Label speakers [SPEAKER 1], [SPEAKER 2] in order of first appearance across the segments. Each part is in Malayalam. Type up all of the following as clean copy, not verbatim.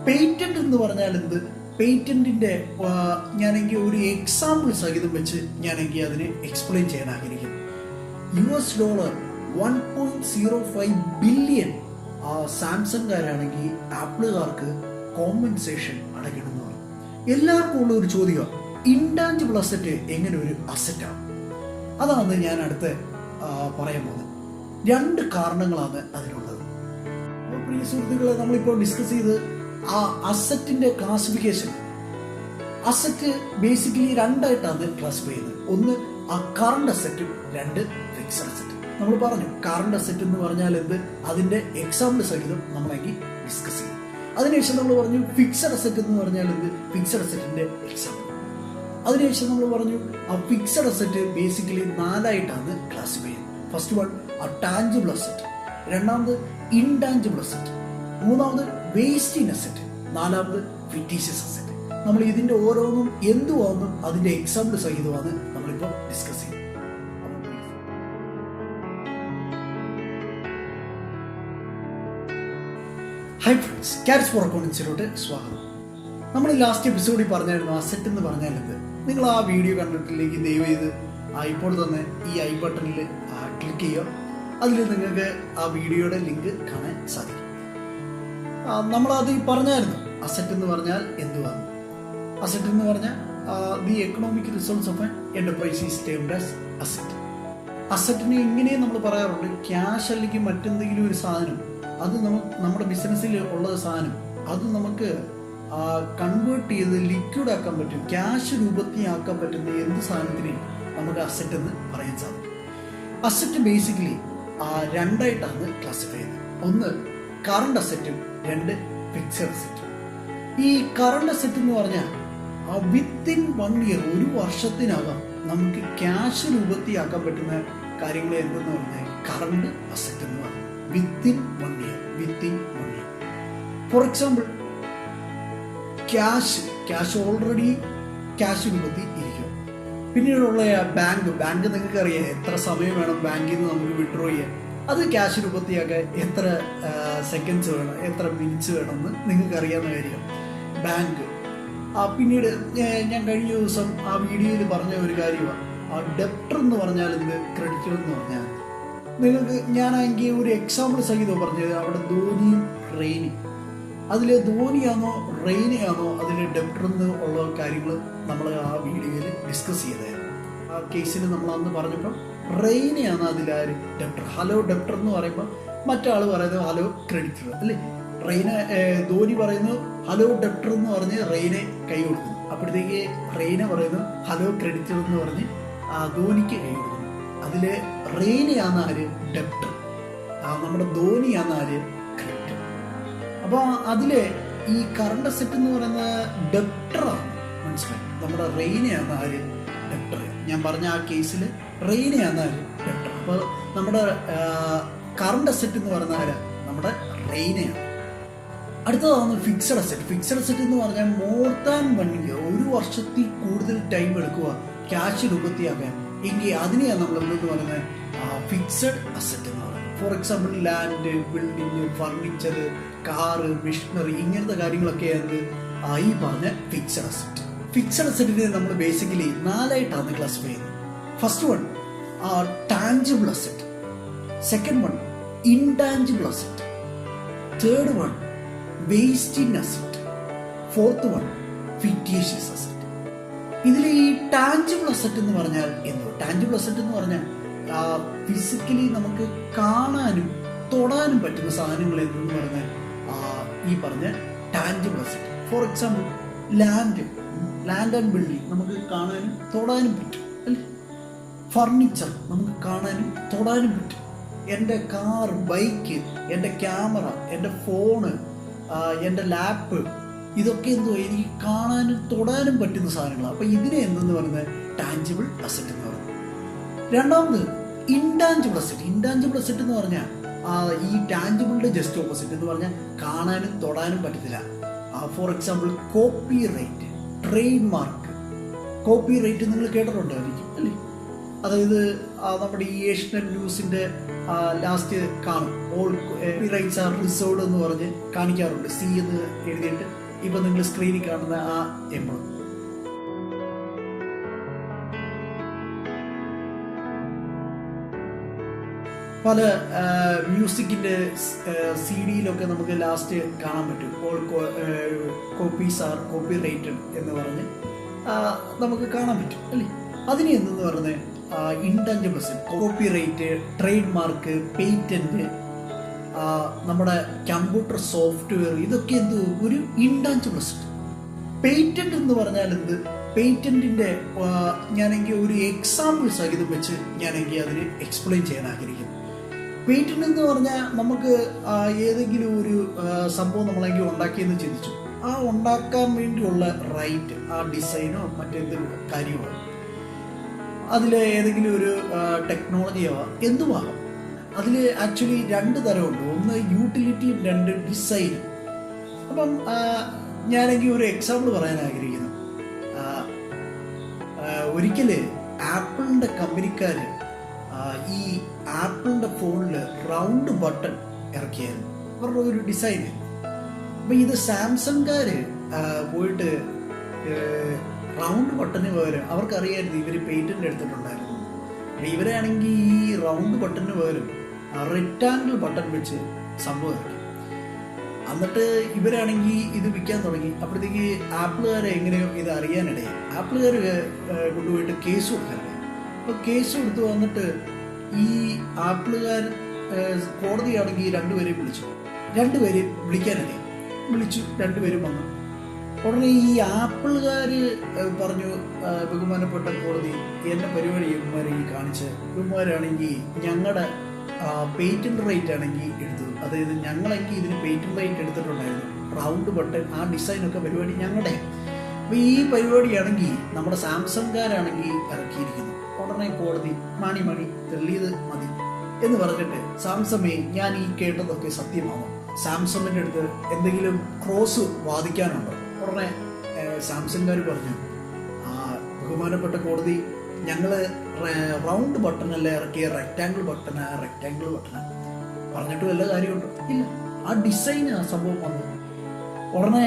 [SPEAKER 1] പേറ്റന്റ് എന്ന് പറഞ്ഞാൽ എന്ത്? പേറ്റന്റിന്റെ ഞാനെങ്കിൽ ഒരു എക്സാമ്പിൾ സഹിതം വെച്ച് ഞാനെങ്കിൽ അതിനെ എക്സ്പ്ലെയിൻ ചെയ്യാൻ ആഗ്രഹിക്കുന്നു. $1.05 ബില്യൺ സാംസങ്കാരാണെങ്കിൽ ആപ്പിളുകാർക്ക് കോമ്പൻസേഷൻ അടയ്ക്കണമെന്ന് പറഞ്ഞു. എല്ലാവർക്കും ഉള്ള ഒരു ചോദ്യമാണ്, ഇൻടാഞ്ചിബിൾ അസറ്റ് എങ്ങനെ ഒരു അസറ്റാണ്? അതാണ് ഞാൻ അടുത്ത് പറയാൻ പോകുന്നത്. 2 കാരണങ്ങളാണ് അതിനുള്ളത്. പ്രിയ സുഹൃത്തുക്കളെ, നമ്മളിപ്പോൾ ഡിസ്കസ് ചെയ്ത് ആ അസറ്റിന്റെ ക്ലാസിഫിക്കേഷൻ. അസറ്റ് ബേസിക്കലി 2 ആയിട്ടാണ് ക്ലാസിഫൈ ചെയ്യുന്നത്. ഒന്ന് കറണ്ട് അസറ്റും, 2 ഫിക്സഡ് അസറ്റ്. നമ്മൾ പറഞ്ഞു കറണ്ട് അസറ്റ് എന്ന് പറഞ്ഞാൽ എന്ത്, അതിന്റെ എക്സാമ്പിൾ സഹിതം നമ്മളെങ്കിൽ ഡിസ്കസ് ചെയ്യും. അതിനുശേഷം നമ്മൾ പറഞ്ഞു ഫിക്സഡ് അസറ്റ് എന്ന് പറഞ്ഞാൽ എന്ത്, ഫിക്സഡ് അസറ്റിന്റെ എക്സാമ്പിൾ. അതിനുശേഷം നമ്മൾ പറഞ്ഞു ആ ഫിക്സഡ് അസറ്റ് ബേസിക്കലി 4 ആയിട്ടാണ് ക്ലാസിഫൈ ചെയ്യുന്നത്. ഫസ്റ്റ് വൺ ടാഞ്ചിബിൾ അസറ്റ്, രണ്ടാമത് ഇൻടാഞ്ചിബിൾ അസറ്റ്, മൂന്നാമത് വേസ്റ്റിംഗ് അസറ്റ്, നാലാമത് ഫിറ്റീഷ്യസ് അസറ്റ്. നമ്മൾ ഇതിന്റെ ഓരോന്നും എന്തുവാന്നും അതിന്റെ എക്സാമ്പിൾ സഹിതമാണ് നമ്മളിപ്പോൾ ഡിസ്കസ് ചെയ്യുന്നത്. ഹായ് ഫ്രണ്ട്സ്, ക്യാരറ്റ്സ് ഫോർ അക്കൗണ്ടൻസിലോട്ട് സ്വാഗതം. നമ്മൾ ലാസ്റ്റ് എപ്പിസോഡിൽ പറഞ്ഞായിരുന്നു അസറ്റ് എന്ന് പറഞ്ഞാൽ എന്ത്. നിങ്ങൾ ആ വീഡിയോ കണ്ടിട്ടില്ലെങ്കിൽ ദയവ് ചെയ്ത് ഇപ്പോൾ തന്നെ ഈ ഐ ബട്ടണിൽ ക്ലിക്ക് ചെയ്യുക. അതിൽ നിങ്ങൾക്ക് ആ വീഡിയോയുടെ ലിങ്ക് കാണാൻ സാധിക്കും. നമ്മളത് പറഞ്ഞായിരുന്നു അസറ്റ് എന്ന് പറഞ്ഞാൽ എന്തുവാണ്. അസറ്റ് എന്ന് പറഞ്ഞാൽ the economic resource of an enterprise is termed as asset. അസറ്റിനെ ഇങ്ങനെയും നമ്മൾ പറയാറുണ്ട്, ക്യാഷ് അല്ലെങ്കിൽ മറ്റെന്തെങ്കിലും ഒരു സാധനം, അത് നമ്മുടെ ബിസിനസ്സിൽ ഉള്ള സാധനം, അത് നമുക്ക് കൺവേർട്ട് ചെയ്ത് ലിക്വിഡ് ആക്കാൻ പറ്റും, ക്യാഷ് രൂപത്തിലാക്കാൻ പറ്റുന്ന എന്ത് സാധനത്തിനെയും നമുക്ക് അസറ്റ് എന്ന് പറയാൻ സാധിക്കും. അസറ്റ് ബേസിക്കലി 2 ആയിട്ടാണ് ക്ലാസിഫൈ ചെയ്യുന്നത്. ഒന്ന് കറണ്ട് അസറ്റും, 2 ഫിക്സഡ് അസറ്റും. ഈ കറണ്ട് അസറ്റ് എന്ന് പറഞ്ഞാൽ വിത്തിൻ 1 ഇയർ, ഒരു വർഷത്തിനകം നമുക്ക് ക്യാഷ് രൂപത്തിലാക്കാൻ പറ്റുന്ന കാര്യങ്ങൾ എന്തെന്ന് പറഞ്ഞാൽ കറണ്ട് അസറ്റ് എന്ന് പറഞ്ഞാൽ within 1 year. For example cash already cash രൂപത്തിൽ ഇരിക്കും. പിന്നീടുള്ള ബാങ്ക് നിങ്ങൾക്ക് അറിയാം എത്ര സമയം വേണം ബാങ്കിൽ നിന്ന് നമുക്ക് വിഡ്രോ ചെയ്യാൻ. അത് ക്യാഷ് രൂപത്തിലൊക്കെ എത്ര സെക്കൻഡ്സ് വേണം, എത്ര മിനിറ്റ്സ് വേണമെന്ന് നിങ്ങൾക്ക് അറിയാവുന്ന കാര്യം. ബാങ്ക് പിന്നീട് ഞാൻ കഴിഞ്ഞ ദിവസം ആ വീഡിയോയിൽ പറഞ്ഞ ഒരു കാര്യമാണ് ഡെപ്റ്റർ എന്ന് പറഞ്ഞാൽ എന്ത്, ക്രെഡിറ്റർ എന്ന് പറഞ്ഞാൽ. നിങ്ങൾക്ക് ഞാനെങ്കിൽ ഒരു എക്സാമ്പിൾ സഹിതം പറഞ്ഞത്, അവിടെ ധോനിയും റെയിനും, അതിൽ ധോനിയാണോ റെയിനെയാണോ അതിൽ ഡെപ്റ്റർ എന്ന് ഉള്ള കാര്യങ്ങൾ നമ്മൾ ആ വീഡിയോയിൽ ഡിസ്കസ് ചെയ്തായിരുന്നു. ആ കേസിൽ നമ്മൾ അന്ന് പറഞ്ഞപ്പോൾ റെയിനെയാണ് അതിലാര് ഡെപ്റ്റർ. ഹലോ ഡെപ്റ്റർ എന്ന് പറയുമ്പോൾ മറ്റാൾ പറയുന്നത് ഹലോ ക്രെഡിറ്റർ അല്ലേ. ധോനി പറയുന്നു ഹലോ ഡെപ്റ്റർ എന്ന് പറഞ്ഞ് റെയിനെ കൈ കൊടുക്കുന്നു. അപ്പോഴത്തേക്ക് റെയിനെ പറയുന്നു ഹലോ ക്രെഡിറ്റർ എന്ന് പറഞ്ഞ് ധോനിക്ക് കൈ കൊടുക്കുന്നു. അതിൽ റെയിനെയാണ് ആര് ഡെപ്റ്റർ, നമ്മുടെ ധോനിയാണ് ആര് ക്രെഡിറ്റർ. അപ്പോൾ അതിലെ ഈ കറണ്ട് അസറ്റ് എന്ന് പറയുന്ന ഡെപ്റ്ററാണ്, മനസ്സിലായി. നമ്മുടെ റെയിനെയാണ് ആര് ഡെപ്റ്റർ. ഞാൻ പറഞ്ഞ ആ കേസിൽ റെയിനെയാണ് ആര് ഡെപ്റ്റർ. അപ്പോൾ നമ്മുടെ കറണ്ട് അസറ്റ് എന്ന് പറയുന്ന ആര് നമ്മുടെ റെയിനെയാണ്. അടുത്തതാണ് ഫിക്സഡ് അസറ്റ്. ഫിക്സഡ് അസറ്റ് എന്ന് പറഞ്ഞാൽ മോർ ദാൻ 1 ഇയർ, ഒരു വർഷത്തിൽ കൂടുതൽ ടൈം എടുക്കുക ക്യാഷ് രൂപത്തിയാക്കാൻ എങ്കിൽ അതിനെയാണ് നമ്മൾ എന്തെന്ന് പറയുന്നത് ഫിക്സഡ് അസറ്റ് എന്ന് പറയുന്നത്. For example land, building, furniture, car, machinery, ഇങ്ങനത്തെ കാര്യങ്ങളൊക്കെയാണ് ഈ പറഞ്ഞ ഫിക്സഡ് അസറ്റ്. ഫിക്സഡ് അസറ്റിനെ നമ്മൾ ബേസിക്കലി 4 ആയിട്ടാണ് ക്ലാസിഫൈ ചെയ്യുന്നത്. First one tangible asset, second one intangible asset, third one wasting asset, fourth one fictitious asset. ഇതിൽ ഈ ടാഞ്ചിബിൾ അസറ്റ് എന്ന് പറഞ്ഞാൽ എന്തോ, ടാഞ്ചിബിൾ അസറ്റ് എന്ന് പറഞ്ഞാൽ ഫിസിക്കലി നമുക്ക് കാണാനും തൊടാനും പറ്റുന്ന സാധനങ്ങൾ എന്ന് പറഞ്ഞാൽ ഈ പറഞ്ഞ tangible asset. For example land and building നമുക്ക് കാണാനും തൊടാനും പറ്റും അല്ലേ. ഫർണിച്ചർ നമുക്ക് കാണാനും തൊടാനും പറ്റും. എൻ്റെ കാർ, ബൈക്ക്, എൻ്റെ ക്യാമറ, എൻ്റെ ഫോണ്, എൻ്റെ ലാപ്പ്, ഇതൊക്കെ എന്തോ എനിക്ക് കാണാനും തൊടാനും പറ്റുന്ന സാധനങ്ങളാണ്. അപ്പോൾ ഇതിനെ എന്തെന്ന് പറയുന്നത് ടാഞ്ചിബിൾ അസറ്റ് എന്ന് പറയുന്നത്. രണ്ടാമത് ഇൻടാഞ്ചിബിൾ അസറ്റ്. ഇൻടാഞ്ചിബിൾ അസറ്റ് എന്ന് പറഞ്ഞാൽ ഈ ടാഞ്ചിബിളിന്റെ ജസ്റ്റ് ഓപ്പോസിറ്റ് എന്ന് പറഞ്ഞാൽ കാണാനും തൊടാനും പറ്റത്തില്ല. For example copyright, trademark. Copyright നിങ്ങൾ കേട്ടിട്ടുണ്ടായിരിക്കും അല്ലേ. അതായത് നമ്മുടെ ഈ ഏഷ്യൻ ന്യൂസിന്റെ ലാസ്റ്റ് കാണും ഓൾ റൈറ്റ്സ് ആർ റിസർവ്ഡ് എന്ന് പറഞ്ഞ് കാണിക്കാറുണ്ട്, സി എന്ന് എഴുതിയിട്ട്. ഇപ്പം നിങ്ങൾ സ്ക്രീനിൽ കാണുന്ന ആ എംബ്ലം. പല മ്യൂസിക്കിൻ്റെ സി ഡിയിലൊക്കെ നമുക്ക് ലാസ്റ്റ് കാണാൻ പറ്റും all copies are copyrighted എന്ന് പറഞ്ഞ് നമുക്ക് കാണാൻ പറ്റും അല്ലേ. അതിന് എന്തെന്ന് പറഞ്ഞ് intangibles, copyright, trademark, patent, നമ്മുടെ കമ്പ്യൂട്ടർ സോഫ്റ്റ്വെയർ, ഇതൊക്കെ എന്ത് ഒരു ഇൻടാഞ്ചിബിൾസ്. പേറ്റന്റ് എന്ന് പറഞ്ഞാൽ എന്ത്? പേറ്റന്റിന്റെ ഞാനെങ്കിൽ ഒരു എക്സാമ്പിൾ സഹിതം വെച്ച് ഞാനെങ്കിൽ അതിന് എക്സ്പ്ലെയിൻ ചെയ്യാൻ ആഗ്രഹിക്കുന്നു. പേറ്റന്റ് എന്ന് പറഞ്ഞാൽ നമുക്ക് ഏതെങ്കിലും ഒരു സംഭവം നമ്മളെങ്കിൽ ഉണ്ടാക്കിയെന്ന് ചിന്തിച്ചു, ആ ഉണ്ടാക്കാൻ വേണ്ടിയുള്ള റൈറ്റ്, ആ ഡിസൈനോ മറ്റെന്തെങ്കിലും കാര്യമോ, അതിൽ ഏതെങ്കിലും ഒരു ടെക്നോളജിയോ എന്തുമാകാം. അതിൽ ആക്ച്വലി 2 തരമുണ്ട്, ഒന്ന് യൂട്ടിലിറ്റിയും 2 ഡിസൈനും. അപ്പം ഞാനെങ്കിൽ ഒരു എക്സാമ്പിൾ പറയാൻ ആഗ്രഹിക്കുന്നു. ഒരിക്കൽ ആപ്പിളിൻ്റെ കമ്പനിക്കാർ ഈ ആപ്പിളിൻ്റെ ഫോണിൽ റൗണ്ട് ബട്ടൺ ഇറക്കിയായിരുന്നു, അവരുടെ ഒരു ഡിസൈന്. അപ്പം ഇത് സാംസങ്കാർ പോയിട്ട് റൗണ്ട് ബട്ടന് പകരം അവർക്കറിയായിരുന്നു ഇവർ പേറ്റന്റ് എടുത്തിട്ടുണ്ടായിരുന്നു. അപ്പം ഇവരാണെങ്കിൽ ഈ റൗണ്ട് ബട്ടന് പകരം റെക്ടാങ്കിൾ ബട്ടൺ വെച്ച് സംഭവം ഇറക്കി. എന്നിട്ട് ഇവരാണെങ്കിൽ ഇത് വിൽക്കാൻ തുടങ്ങി. അപ്പോഴത്തേക്ക് ആപ്പിളുകാരെ എങ്ങനെയോ ഇത് അറിയാനിടയായി. ആപ്പിളുകാർ കൊണ്ടുപോയിട്ട് കേസ് കൊടുക്കാനിടയായി. അപ്പോൾ കേസ് കൊടുത്തു വന്നിട്ട് ഈ ആപ്പിളുകാർ കോടതിയാണെങ്കിൽ 2 പേരെ വിളിച്ചു. 2 പേരെ വിളിക്കാനിടയായി. വിളിച്ചു, 2 പേരും വന്നു. ഉടനെ ഈ ആപ്പിളുകാർ പറഞ്ഞു, ബഹുമാനപ്പെട്ട കോടതി, എൻ്റെ പരിപാടി ഇവന്മാരെ ഈ കാണിച്ച്, ഇവന്മാരാണെങ്കിൽ ഞങ്ങളുടെ പേറ്റന്റ് റൈറ്റ് ആണെങ്കിൽ എടുത്തു, അതായത് ഞങ്ങളെങ്കിൽ ഇതിന് പേറ്റന്റ് റൈറ്റ് എടുത്തിട്ടുണ്ടായിരുന്നു, റൗണ്ട് ബട്ടൺ ആ ഡിസൈനൊക്കെ പരിപാടി ഞങ്ങളുടെ. അപ്പോൾ ഈ പരിപാടിയാണെങ്കിൽ നമ്മുടെ സാംസങ്കാരാണെങ്കിൽ ഇറക്കിയിരിക്കുന്നു. ഉടനെ കോടതി മണി തെളിയത് മതി എന്ന് പറഞ്ഞിട്ട്, സാംസങ്ങേ ഞാൻ ഈ കേട്ടതൊക്കെ സത്യമാണോ, സാംസങ്ങിൻ്റെ അടുത്ത് എന്തെങ്കിലും ക്രോസ് വാദിക്കാനുണ്ടോ? ഉടനെ സാംസങ്കാർ പറഞ്ഞു, ബഹുമാനപ്പെട്ട കോടതി, ഞങ്ങൾ റൗണ്ട് ബട്ടണല്ല ഇറക്കിയ റെക്റ്റാങ്കിൾ ബട്ടണാ പറഞ്ഞിട്ട് വല്ല കാര്യമുണ്ടോ? ഇല്ല, ആ ഡിസൈൻ ആ സംഭവം വന്നു. ഉടനെ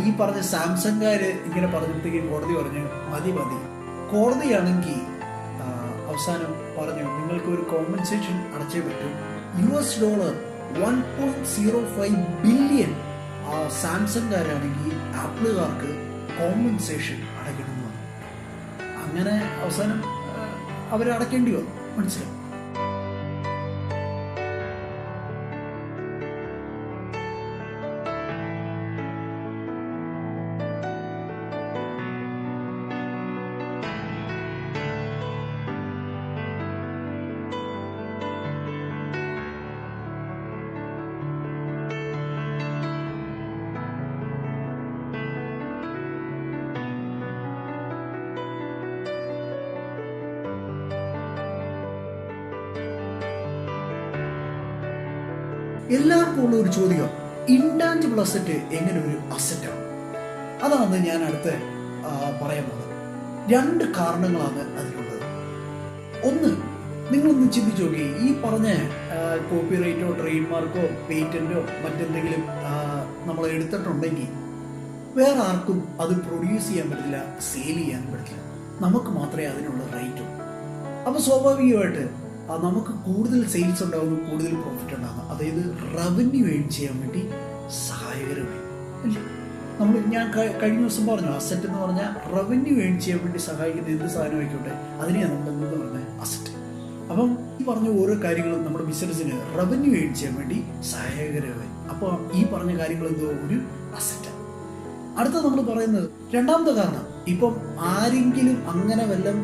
[SPEAKER 1] ഈ പറഞ്ഞ സാംസങ്കാർ ഇങ്ങനെ പറഞ്ഞപ്പോഴത്തേക്ക് കോടതി പറഞ്ഞു മതി. കോടതിയാണെങ്കിൽ അവസാനം പറഞ്ഞു, നിങ്ങൾക്ക് ഒരു കോമ്പൻസേഷൻ അടച്ചേ പറ്റും. $1.05 ബില്യൺ സാംസങ്കാരാണെങ്കിൽ ആപ്പിളുകാർക്ക് കോമ്പൻസേഷൻ അടയ്ക്കണമെന്ന് പറഞ്ഞു. അങ്ങനെ അവസാനം അവരടയ്ക്കേണ്ടി വന്നു. മനസ്സിലായി? എല്ലാവർക്കും ഉള്ള ഒരു ചോദ്യം, ഇൻടാഞ്ചിബിൾ അസറ്റ് എങ്ങനെ ഒരു അസറ്റാണ്? അതാണ് ഞാൻ അടുത്ത് പറയാൻ പോകുന്നത്. 2 കാരണങ്ങളാണ് അതിനുള്ളത്. ഒന്ന്, നിങ്ങളൊന്ന് ചിന്തിച്ചു നോക്കി, ഈ പറഞ്ഞ കോപ്പിറൈറ്റോ ട്രേഡ് മാർക്കോ പേറ്റന്റോ മറ്റെന്തെങ്കിലും നമ്മൾ എടുത്തിട്ടുണ്ടെങ്കിൽ വേറെ ആർക്കും അത് പ്രൊഡ്യൂസ് ചെയ്യാൻ പറ്റില്ല, സെയിൽ ചെയ്യാൻ പറ്റില്ല, നമുക്ക് മാത്രമേ അതിനുള്ള റൈറ്റ് ഉള്ളൂ. അപ്പോൾ സ്വാഭാവികമായിട്ട് നമുക്ക് കൂടുതൽ സെയിൽസ് ഉണ്ടാകുന്നു, കൂടുതൽ പ്രോഫിറ്റ് ഉണ്ടാകുന്നു, അതായത് റവന്യൂ ഏൺ ചെയ്യാൻ വേണ്ടി സഹായകരമായി അല്ലേ. ഞാൻ കഴിഞ്ഞ ദിവസം പറഞ്ഞു, അസറ്റ് എന്ന് പറഞ്ഞാൽ റവന്യൂ ഏൺ ചെയ്യാൻ വേണ്ടി സഹായിക്കുന്ന എന്ത് സാധനം ആയിക്കോട്ടെ അതിനെയാണ് നമ്മൾ എന്തെന്ന് പറഞ്ഞാൽ അസറ്റ്. അപ്പം ഈ പറഞ്ഞ ഓരോ കാര്യങ്ങളും നമ്മുടെ ബിസിനസ്സിന് റവന്യൂ ഏൺ ചെയ്യാൻ വേണ്ടി സഹായകരമായി. അപ്പോൾ ഈ പറഞ്ഞ കാര്യങ്ങൾ എന്തോ ഒരു അസറ്റാണ്. അടുത്ത നമ്മൾ പറയുന്നത് രണ്ടാമത്തെ കാരണം, ഇപ്പം ആരെങ്കിലും അങ്ങനെ വല്ലതും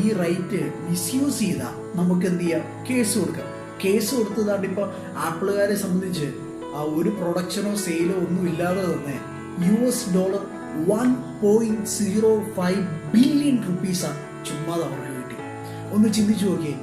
[SPEAKER 1] ഈ റൈറ്റ് മിസ്യൂസ് ചെയ്താൽ നമുക്ക് എന്ത് ചെയ്യാം? കേസ് കൊടുക്കാം. കേസ് കൊടുത്തതാണ്ട് ഇപ്പം ആപ്പിളുകാരെ സംബന്ധിച്ച് ഒരു പ്രൊഡക്ഷനോ സെയിലോ ഒന്നും ഇല്ലാതെ തന്നെ $1.05 ബില്യൺ റുപ്പീസാണ് ചുമ്മാ അവർക്ക് കിട്ടി. ഒന്ന് ചിന്തിച്ചു നോക്കിയേ,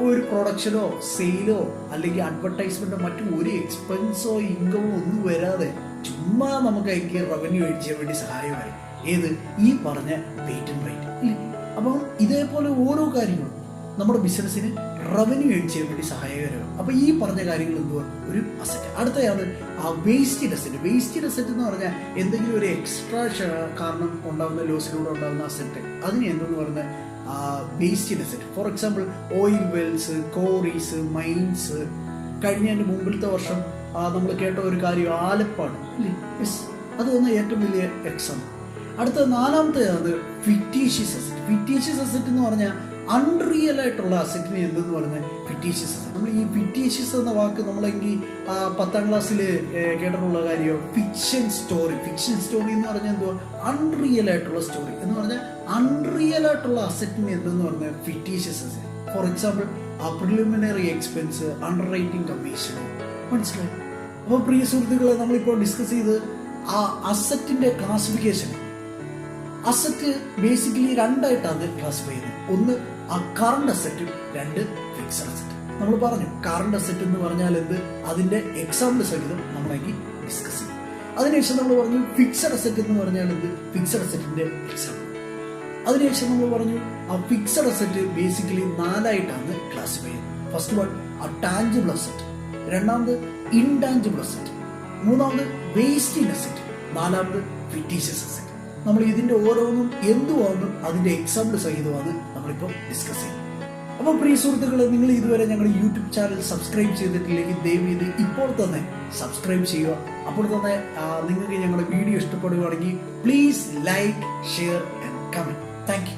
[SPEAKER 1] ഒരു പ്രൊഡക്ഷനോ സെയിലോ അല്ലെങ്കിൽ അഡ്വർടൈസ്മെന്റോ മറ്റു ഒരു എക്സ്പെൻസോ ഇൻകമോ ഒന്നും വരാതെ ചുമ്മാ നമുക്ക് അതിലേക്ക് റവന്യൂ ഏൺ ചെയ്യാൻ വേണ്ടി സഹായമായി. ഏത്? ഈ പറഞ്ഞ പേറ്റന്റ് റൈറ്റ് ഇല്ലേ. അപ്പം ഇതേപോലെ ഓരോ കാര്യങ്ങളും നമ്മുടെ ബിസിനസ്സിന് റവന്യൂ ഏൺ ചെയ്യാൻ വേണ്ടി സഹായകരമാണ്. അപ്പോൾ ഈ പറഞ്ഞ കാര്യങ്ങൾ എന്തുവാ ഒരു അസറ്റ്. അടുത്തയാണ് വേസ്റ്റഡ് അസറ്റ്. വേസ്റ്റഡ് അസറ്റ് എന്ന് പറഞ്ഞാൽ എന്തെങ്കിലും ഒരു എക്സ്ട്രാ കാരണം ഉണ്ടാകുന്ന ലോസിലൂടെ ഉണ്ടാകുന്ന അസറ്റ്, അതിന് എന്തെന്ന് പറഞ്ഞാൽ wasted asset. For example oil wells, quarries, mines. കഴിഞ്ഞതിൻ്റെ മുമ്പിലത്തെ വർഷം നമ്മൾ കേട്ട ഒരു കാര്യം ആലപ്പാട് അല്ലേ, യെസ്, അത് വന്ന ഏറ്റവും വലിയ എക്സാമ്പിൾ. അടുത്ത നാലാമത്തേതാണ് ഫിക്റ്റീഷ്യസ് അസറ്റ്. ഫിക്റ്റീഷ്യസ് അസറ്റ് എന്ന് പറഞ്ഞാൽ അൺറിയൽ ആയിട്ടുള്ള അസറ്റിന് എന്തെന്ന് പറഞ്ഞാൽ ഫിക്റ്റീഷ്യസ് അസറ്റ്. നമ്മൾ ഈ ഫിക്റ്റീഷ്യസ് എന്ന വാക്ക് നമ്മളെങ്കിൽ 10ാം ക്ലാസ്സിൽ കേട്ടിട്ടുള്ള കാര്യം ഫിക്ഷൻ സ്റ്റോറി. ഫിക്ഷൻ സ്റ്റോറി എന്ന് പറഞ്ഞാൽ എന്തുവാ അൺറിയൽ ആയിട്ടുള്ള സ്റ്റോറി എന്ന് പറഞ്ഞാൽ അൺറിയൽ ആയിട്ടുള്ള അസറ്റിന് എന്തെന്ന് പറഞ്ഞാൽ fictitious asset. For example preliminary expense, under writing commission. മനസ്സിലായി? അപ്പോൾ പ്രിയ സുഹൃത്തുക്കളെ, നമ്മളിപ്പോൾ ഡിസ്കസ് ചെയ്ത് അസറ്റിന്റെ ക്ലാസിഫിക്കേഷൻ. അസറ്റ് ബേസിക്കലി രണ്ടായിട്ടാണ് ക്ലാസിഫൈ ചെയ്യുന്നത്. ഒന്ന് കറണ്ട് അസറ്റും, രണ്ട് ഫിക്സഡ് അസറ്റ്. നമ്മൾ പറഞ്ഞു കറണ്ട് അസറ്റ് എന്ന് പറഞ്ഞാൽ എന്ത്, അതിന്റെ എക്സാമ്പിൾ സഹിതം നമ്മളെങ്കിൽ ഡിസ്കസ് ചെയ്യും. അതിനുശേഷം നമ്മൾ പറഞ്ഞു ഫിക്സഡ് അസറ്റ് എന്ന് പറഞ്ഞാൽ എന്ത്, ഫിക്സഡ് അസറ്റിന്റെ എക്സാമ്പിൾ. അതിനുശേഷം നമ്മൾ പറഞ്ഞു ഫിക്സഡ് അസറ്റ് ബേസിക്കലി 4ആയിട്ടാണ് ക്ലാസിഫൈ ചെയ്യുന്നത്. ഫസ്റ്റ് വൺ ടാഞ്ചിബിൾ അസറ്റ്, രണ്ടാമത് ഇൻടാഞ്ചിബിൾ അസറ്റ്, മൂന്നാമത് വേസ്റ്റഡ് അസറ്റ്, നാലാമത് ഫിക്റ്റീഷ്യസ് അസറ്റ്. നമ്മൾ ഇതിന്റെ ഓരോന്നും എന്തുവാണെന്നും അതിന്റെ എക്സാമ്പിൾ സഹിതമാണ് നമ്മളിപ്പോൾ ഡിസ്കസ് ചെയ്യുന്നത്. അപ്പോൾ പ്രിയ സുഹൃത്തുക്കളെ, നിങ്ങൾ ഇതുവരെ ഞങ്ങളുടെ യൂട്യൂബ് ചാനൽ സബ്സ്ക്രൈബ് ചെയ്തിട്ടില്ലെങ്കിൽ ദയവേത് ഇപ്പോൾ തന്നെ സബ്സ്ക്രൈബ് ചെയ്യുക. അപ്പോൾ തന്നെ നിങ്ങൾക്ക് ഞങ്ങളുടെ വീഡിയോ ഇഷ്ടപ്പെടുകയാണെങ്കിൽ please like, share and comment. Thank you.